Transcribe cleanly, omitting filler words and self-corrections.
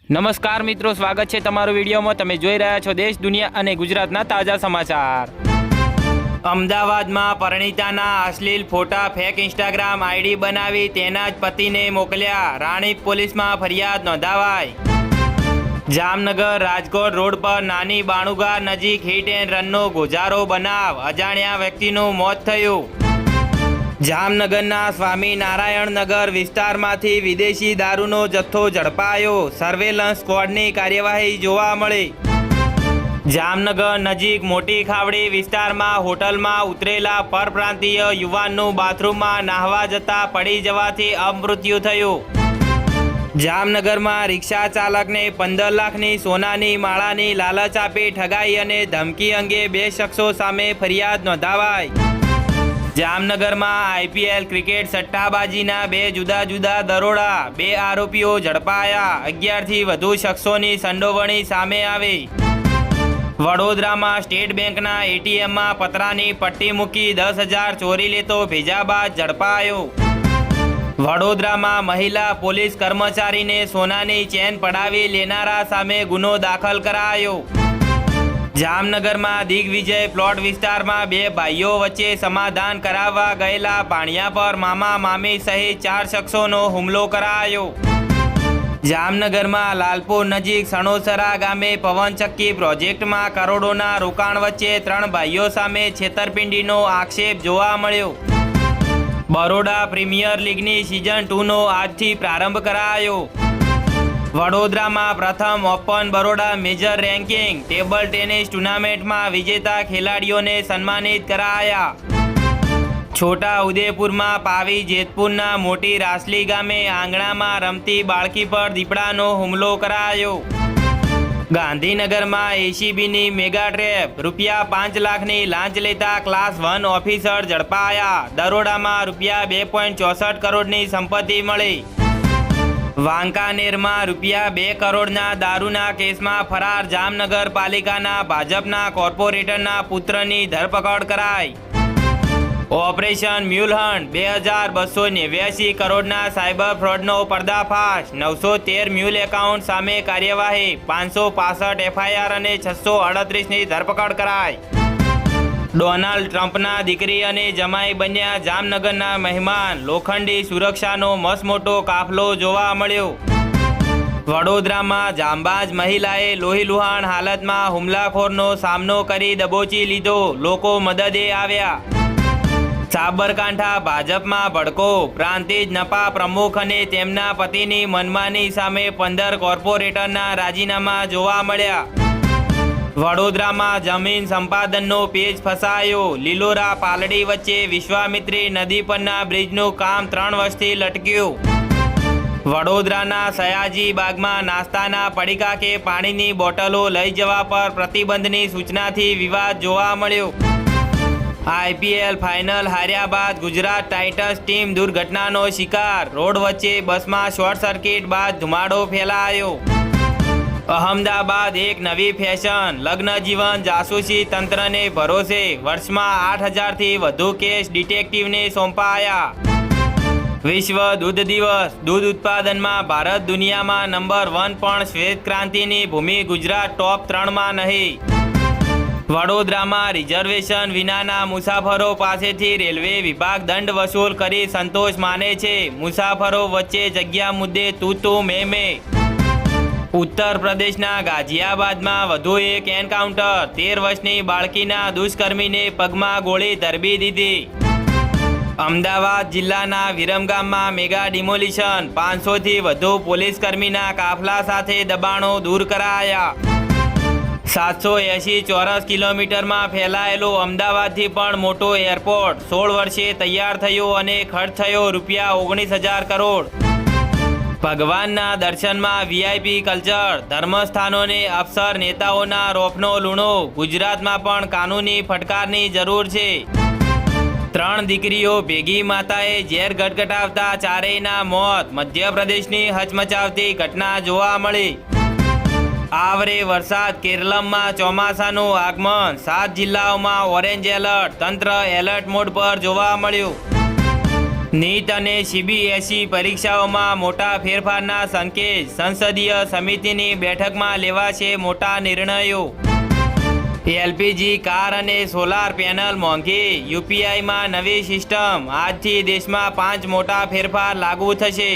નમસ્કાર મિત્રો, સ્વાગત છે તમારું વિડીયોમાં। તમે જોઈ રહ્યા છો દેશ, દુનિયા અને ગુજરાતના તાજા સમાચાર। અમદાવાદમાં પરિણીતાના અશ્લીલ ફોટા ફેક ઇન્સ્ટાગ્રામ આઈડી બનાવી તેના જ પતિને મોકલ્યા, રાણીપ પોલીસમાં ફરિયાદ નોંધાવાઈ। જામનગર રાજકોટ રોડ પર નાની બાણુગા નજીક હિટ એન્ડ રનનો ગોજારો બનાવ, અજાણ્યા વ્યક્તિનું મોત થયું। જામનગરના સ્વામિનારાયણ નગર વિસ્તારમાંથી વિદેશી દારૂનો જથ્થો ઝડપાયો, સર્વેલન્સ સ્ક્વોડની કાર્યવાહી જોવા મળી। જામનગર નજીક મોટી ખાવડી વિસ્તારમાં હોટલમાં ઉતરેલા પરપ્રાંતીય યુવાનનું બાથરૂમમાં નાહવા જતા પડી જવાથી અમૃત્યુ થયું। જામનગરમાં રિક્ષા ચાલકને 15 લાખની સોનાની માળાની લાલચ આપી ઠગાઈ અને ધમકી અંગે 2 શખ્સો સામે ફરિયાદ નોંધાવાઈ। જામનગરમાં આઈપીએલ ક્રિકેટ સટ્ટાબાજીના 2 જુદા જુદા દરોડા, 2 આરોપીઓ ઝડપાયા, 11થી વધુ શખ્સોની સંડોવણી સામે આવી। વડોદરામાં સ્ટેટ બેંકના એટીએમમાં પતરાની પટ્ટી મૂકી 10,000 ચોરી લેતો ભેજાબાજ ઝડપાયો। વડોદરામાં મહિલા પોલીસ કર્મચારીને સોનાની ચેન પડાવી લેનારા સામે ગુનો દાખલ કરાયો। જામનગરમાં દિગ્વિજય પ્લોટ વિસ્તારમાં 2 ભાઈઓ વચ્ચે સમાધાન કરાવવા ગયેલા ભાણિયા પર મામા મામી સહિત 4 શખ્સોનો હુમલો કરાયો। જામનગરમાં લાલપુર નજીક સણોસરા ગામે પવનચક્કી પ્રોજેક્ટમાં કરોડોના રોકાણ વચ્ચે 3 ભાઈઓ સામે છેતરપિંડીનો આક્ષેપ જોવા મળ્યો। બરોડા પ્રીમિયર લીગની સિઝન 2નો આજથી પ્રારંભ કરાયો। વડોદરામાં પ્રથમ open Baroda major ranking table tennis ટુર્નામેન્ટમાં વિજેતા ખેલાડીઓને સન્માનિત કરાયા। છોટા ઉદેપુરમાં પાવી જેતપુરના મોટી રાસલી ગામે આંગણામાં રમતી બાળકી પર દીપડાનો હુમલો કરાયો। ગાંધીનગરમાં એસીબીની મેગા ટ્રેપ, ₹5 લાખની લાંચ લેતા ક્લાસ 1 ઓફિસર ઝડપાયા, દરોડામાં ₹2.64 કરોડની સંપત્તિ મળી। વાંકાનેરમાં ₹2 કરોડના દારૂના કેસમાં ફરાર જામનગર પાલિકાના ભાજપના કોર્પોરેટરના પુત્રની ધરપકડ કરાઈ। ઓપરેશન મ્યુલહન્ટ 2289 કરોડના સાયબર ફ્રોડનો પર્દાફાશ, 913 મ્યુલ એકાઉન્ટ સામે કાર્યવાહી, 565 એફઆઈઆર અને 638ની ધરપકડ કરાઈ। ડોનાલ્ડ ટ્રમ્પના દીકરી અને જમાઈ બન્યા જામનગરના મહેમાન, લોખંડી સુરક્ષાનો મસમોટો કાફલો જોવા મળ્યો। વડોદરામાં જાંબાજ મહિલાએ લોહીલુહાણ હાલતમાં હુમલાખોરનો સામનો કરી દબોચી લીધો, લોકો મદદે આવ્યા। સાબરકાંઠા ભાજપમાં ભડકો, પ્રાંતિજ નપા પ્રમુખ અને તેમના પતિની મનમાની સામે 15 કોર્પોરેટરના રાજીનામા જોવા મળ્યા। વડોદરામાં જમીન સંપાદનનો પેજ ફસાયો, લીલોરા પાલડી વચ્ચે વિશ્વામિત્રી નદી પરના બ્રિજનું કામ 3 વર્ષથી લટક્યું। વડોદરાના સયાજી બાગમાં નાસ્તાના પડીકા કે પાણીની બોટલો લઈ જવા પર પ્રતિબંધની સૂચનાથી વિવાદ જોવા મળ્યો। આઈપીએલ ફાઇનલ હાર્યા બાદ ગુજરાત ટાઇટન્સ ટીમ દુર્ઘટનાનો શિકાર, રોડ વચ્ચે બસમાં શોર્ટ સર્કિટ બાદ ધુમાડો ફેલાયો। અહમદાબાદ એક નવી ફેશન, લગ્ન જીવન જાસૂસી તંત્રને ભરોસે, વર્ષમાં 8,000થી વધુ કેસ ડિટેક્ટિવને સોંપાયા। વિશ્વ દૂધ દિવસ, દૂધ ઉત્પાદનમાં ભારત દુનિયામાં નંબર 1 પણ શ્વેત ક્રાંતિની ભૂમિ ગુજરાત ટોપ 3માં નહીં। વડોદરામાં રિઝર્વેશન વિનાના મુસાફરો પાસેથી રેલવે વિભાગ દંડ વસૂલ કરી સંતોષ માને છે, મુસાફરો વચ્ચે જગ્યા મુદ્દે તું મેં। ઉત્તર પ્રદેશના ગાઝિયાબાદમાં વધુ એક એન્કાઉન્ટર, 13 વર્ષની બાળકીના દુષ્કર્મીને પગમાં ગોળી ધરબી દીધી। અમદાવાદ જિલ્લાના વિરમગામમાં મેગા ડિમોલિશન, 500થી વધુ પોલીસકર્મીના કાફલા સાથે દબાણો દૂર કરાયા। 780 ચોરસ કિલોમીટરમાં ફેલાયેલું અમદાવાદથી પણ મોટો એરપોર્ટ 16 વર્ષે તૈયાર થયું અને ખર્ચ થયો ₹19,000 કરોડ। ભગવાનના દર્શનમાં વીઆઈપી કલ્ચર, ધર્મસ્થાનોને અફસર નેતાઓના રોપનો લૂણો, ગુજરાતમાં પણ કાનૂની ફટકારની જરૂર છે। 3 દીકરીઓ ભેગી માતાએ ઝેર ગટગટાવતા 4યના મોત, મધ્યપ્રદેશની હચમચાવતી ઘટના જોવા મળી। આવરે વરસાદ, કેરળમાં ચોમાસાનું આગમન, 7 જિલ્લાઓમાં ઓરેન્જ એલર્ટ, તંત્ર એલર્ટ મોડ પર જોવા મળ્યું। નીટ અને સીબીએસઈ પરીક્ષાઓમાં મોટા ફેરફારના સંકેત. સંસદીય સમિતિની બેઠકમાં લેવાશે મોટા નિર્ણયો. એલપીજી કાર અને સોલાર પેનલ મોંઘી. યુપીઆઈમાં નવી સિસ્ટમ. આજથી દેશમાં 5 મોટા ફેરફાર લાગુ થશે.